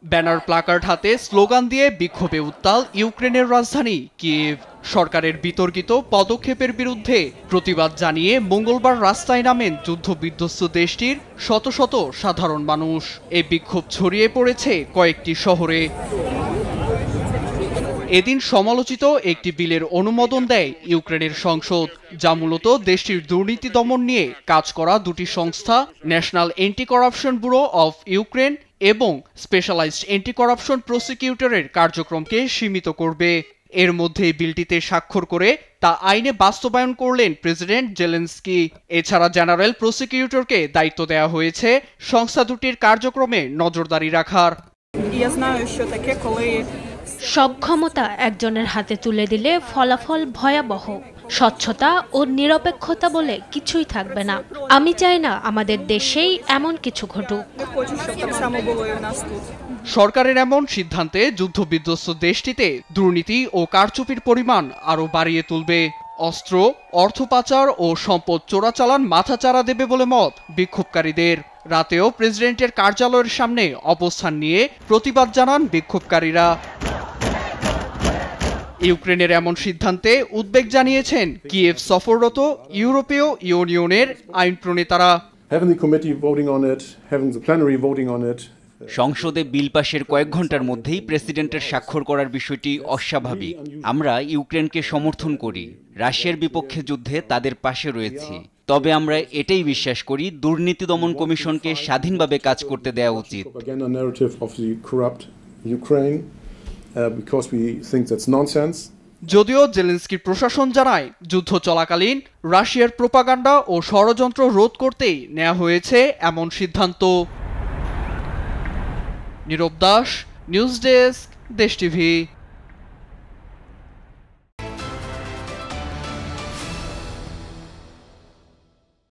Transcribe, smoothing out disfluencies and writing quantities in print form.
Banner placard হাতে slogan দিয়ে বিক্ষোভে উত্তাল ইউক্রেনের রাজধানী কিয়েভ। সরকারের বিতর্কিত পদক্ষেপের বিরুদ্ধে প্রতিবাদ জানিয়ে মঙ্গলবার রাস্তায় নামেন যুদ্ধবিধ্বস্ত দেশটির শত শত সাধারণ মানুষ। এই বিক্ষোভ ছড়িয়ে পড়েছে কয়েকটি শহরে। এদিন সমালোচিত একটি বিলের অনুমোদন দেয় ইউক্রেনের সংসদ, যা মূলত দেশটির দুর্নীতি দমন নিয়ে কাজ করা দুটি সংস্থা national anti corruption bureau of Ukraine এবং স্পেশালাইজড অ্যান্টি করাপশন প্রসিকিউটরের কার্যক্রমকে সীমিত করবে। এর মধ্যে বিলটিতে স্বাক্ষর করে তা আইনে বাস্তবায়ন করলেন প্রেসিডেন্ট জেলেনস্কি। এছাড়া জেনারেল প্রসিকিউটরকে দায়িত্ব দেওয়া হয়েছে সংস্থা দুটির কার্যক্রমে নজরদারি রাখার। সব ক্ষমতা একজনের হাতে তুলে দিলে ফলাফল ভয়াবহ। স্বচ্ছতা ও নিরপেক্ষতা বলে কিছুই থাকবে না। আমি চাই না আমাদের দেশেই এমন কিছু ঘটুক। সরকারের এমন সিদ্ধান্তে যুদ্ধবিধ্বস্ত দেশটিতে দুর্নীতি ও কারচুপির পরিমাণ আরও বাড়িয়ে তুলবে। অস্ত্র, অর্থ পাচার ও সম্পদ চোরাচালান মাথাচাড়া দেবে বলে মত বিক্ষোভকারীদের। রাতেও প্রেসিডেন্টের কার্যালয়ের সামনে অবস্থান নিয়ে প্রতিবাদ জানান বিক্ষোভকারীরা। ইউক্রেনের এমন সিদ্ধান্তে উদ্বেগ জানিয়েছেন কিয়েভ সফররত ইউরোপীয় ইউনিয়নের আইন প্রণেতারা। সংসদে বিল পাশের কয়েক ঘন্টার মধ্যেই প্রেসিডেন্টের স্বাক্ষর করার বিষয়টি অস্বাভাবিক। আমরা ইউক্রেনকে সমর্থন করি, রাশিয়ার বিপক্ষে যুদ্ধে তাদের পাশে রয়েছি। তবে আমরা এটাই বিশ্বাস করি, দুর্নীতি দমন কমিশনকে স্বাধীনভাবে কাজ করতে দেওয়া উচিত। যদিও জেলেনস্কির প্রশাসন জানায় যুদ্ধ চলাকালীন রাশিয়ার প্রোপাগান্ডা ও ষড়যন্ত্র রোধ করতেই নেওয়া হয়েছে এমন সিদ্ধান্ত। নীরব দাস, নিউজ ডেস্ক, দেশ টিভি।